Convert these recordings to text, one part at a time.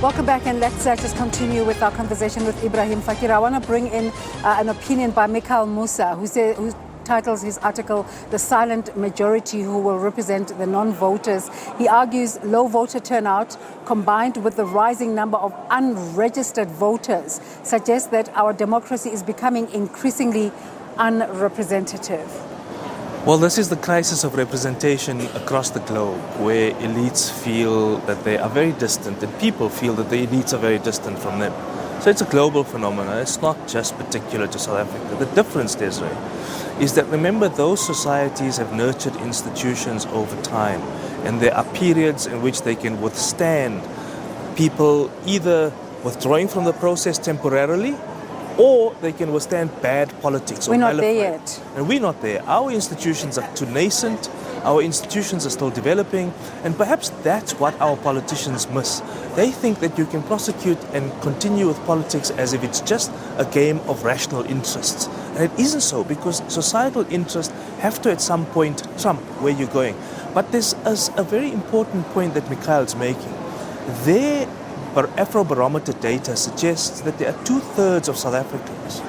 Welcome back, and let's just continue with our conversation with Ebrahim Fakir. I want to bring in an opinion by Mikhail Musa, who titles his article, "The Silent Majority Who Will Represent the Non-Voters." He argues low voter turnout combined with the rising number of unregistered voters suggests that our democracy is becoming increasingly unrepresentative. Well, this is the crisis of representation across the globe, where elites feel that they are very distant and people feel that the elites are very distant from them. So it's a global phenomenon. It's not just particular to South Africa. The difference, Desiree, is that, remember, those societies have nurtured institutions over time, and there are periods in which they can withstand people either withdrawing from the process temporarily, or they can withstand bad politics. We're not there yet. And we're not there. Our institutions are too nascent. Our institutions are still developing. And perhaps that's what our politicians miss. They think that you can prosecute and continue with politics as if it's just a game of rational interests. And it isn't so, because societal interests have to at some point trump where you're going. But there's a very important point that Mikhail's making. Their Afrobarometer data suggests that there are 2/3 of South Africans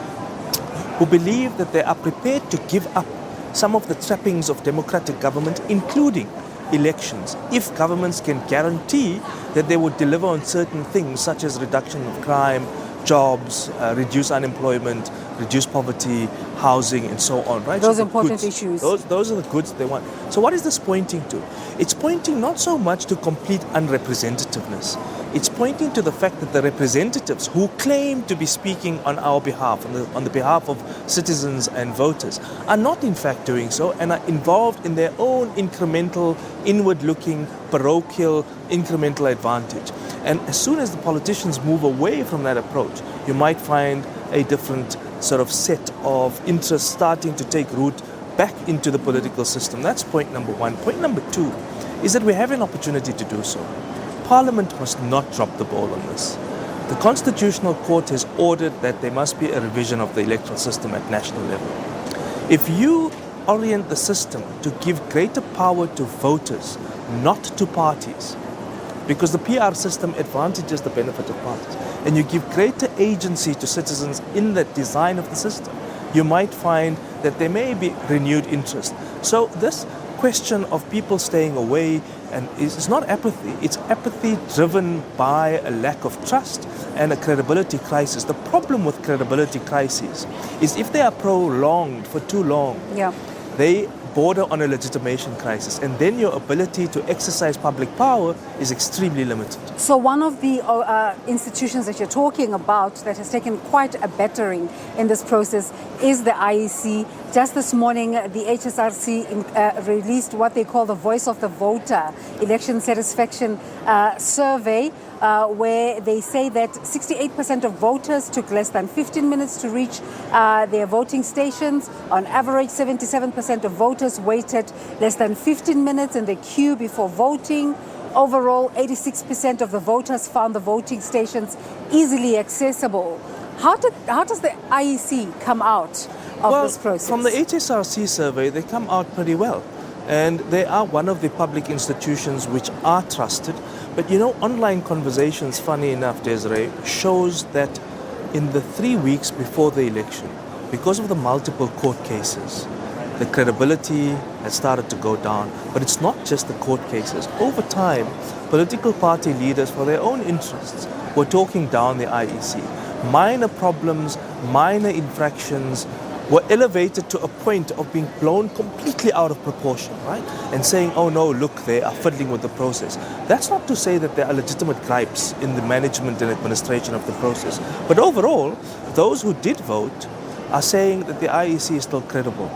who believe that they are prepared to give up some of the trappings of democratic government, including elections, if governments can guarantee that they would deliver on certain things such as reduction of crime, jobs, reduce unemployment, reduce poverty, housing, and so on, right? Those so important goods, issues. Those are the goods they want. So what is this pointing to? It's pointing not so much to complete unrepresentativeness. It's pointing to the fact that the representatives who claim to be speaking on our behalf, on the behalf of citizens and voters, are not in fact doing so, and are involved in their own incremental, inward-looking, parochial, incremental advantage. And as soon as the politicians move away from that approach, you might find a different sort of set of interests starting to take root back into the political system. That's point number one. Point number two is that we have an opportunity to do so. Parliament must not drop the ball on this. The Constitutional Court has ordered that there must be a revision of the electoral system at national level. If you orient the system to give greater power to voters, not to parties, because the PR system advantages the benefit of parties, and you give greater agency to citizens in the design of the system, you might find that there may be renewed interest. So this question of people staying away and it's not apathy, it's apathy driven by a lack of trust and a credibility crisis. The problem with credibility crises is if they are prolonged for too long, they border on a legitimation crisis, and then your ability to exercise public power is extremely limited. So one of the institutions that you're talking about that has taken quite a battering in this process is the IEC. Just this morning, the HSRC released what they call the Voice of the Voter election satisfaction survey, where they say that 68% of voters took less than 15 minutes to reach their voting stations. On average, 77% of voters waited less than 15 minutes in the queue before voting. Overall, 86% of the voters found the voting stations easily accessible. How does the IEC come out of this process? From the HSRC survey, they come out pretty well. And they are one of the public institutions which are trusted. But you know, online conversations, funny enough, Desiree, shows that in the 3 weeks before the election, because of the multiple court cases, the credibility has started to go down. But it's not just the court cases. Over time, political party leaders, for their own interests, were talking down the IEC. Minor problems, minor infractions were elevated to a point of being blown completely out of proportion, right? And saying, oh no, look, they are fiddling with the process. That's not to say that there are legitimate gripes in the management and administration of the process. But overall, those who did vote are saying that the IEC is still credible.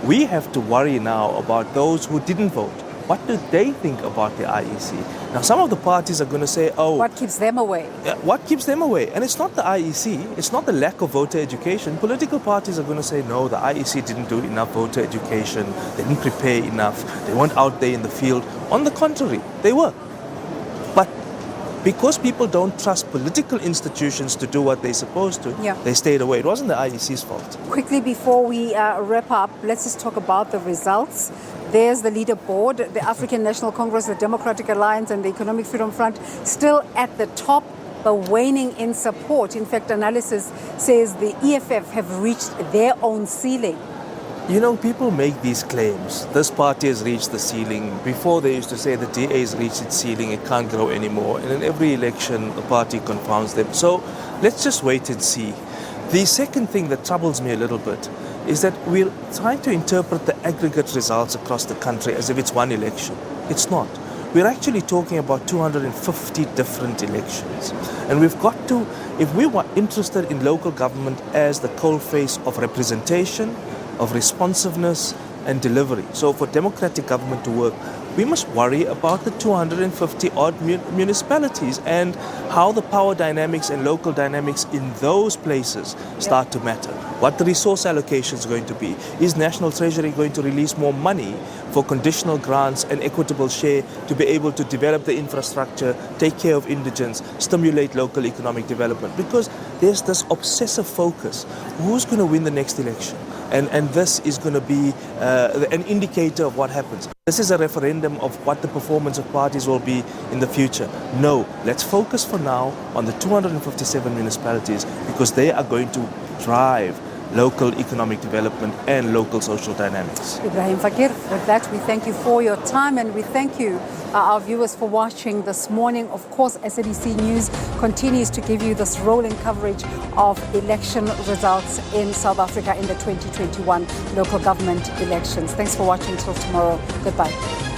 We have to worry now about those who didn't vote. What do they think about the IEC? Now, some of the parties are going to say, oh... What keeps them away? What keeps them away? And it's not the IEC. It's not the lack of voter education. Political parties are going to say, no, the IEC didn't do enough voter education. They didn't prepare enough. They weren't out there in the field. On the contrary, they were. But because people don't trust political institutions to do what they're supposed to, they stayed away. It wasn't the IEC's fault. Quickly, before we wrap up, let's just talk about the results. There's the leaderboard, the African National Congress, the Democratic Alliance, and the Economic Freedom Front still at the top but waning in support. In fact, analysis says the EFF have reached their own ceiling. You know, people make these claims. This party has reached the ceiling. Before they used to say the DA has reached its ceiling, it can't grow anymore. And in every election, the party confounds them. So let's just wait and see. The second thing that troubles me a little bit is that we're trying to interpret the aggregate results across the country as if it's one election. It's not. We're actually talking about 250 different elections. And we've got to, if we were interested in local government as the coalface of representation, of responsiveness and delivery. So for democratic government to work, we must worry about the 250 odd municipalities and how the power dynamics and local dynamics in those places start to matter. What the resource allocation is going to be. Is National Treasury going to release more money for conditional grants and equitable share to be able to develop the infrastructure, take care of indigents, stimulate local economic development? Because there's this obsessive focus. Who's going to win the next election? And this is going to be an indicator of what happens. This is a referendum of what the performance of parties will be in the future. No, let's focus for now on the 257 municipalities because they are going to drive local economic development and local social dynamics. Ebrahim Fakir, with that, we thank you for your time and we thank you, our viewers, for watching this morning. Of course, SABC News continues to give you this rolling coverage of election results in South Africa in the 2021 local government elections. Thanks for watching. Till tomorrow. Goodbye.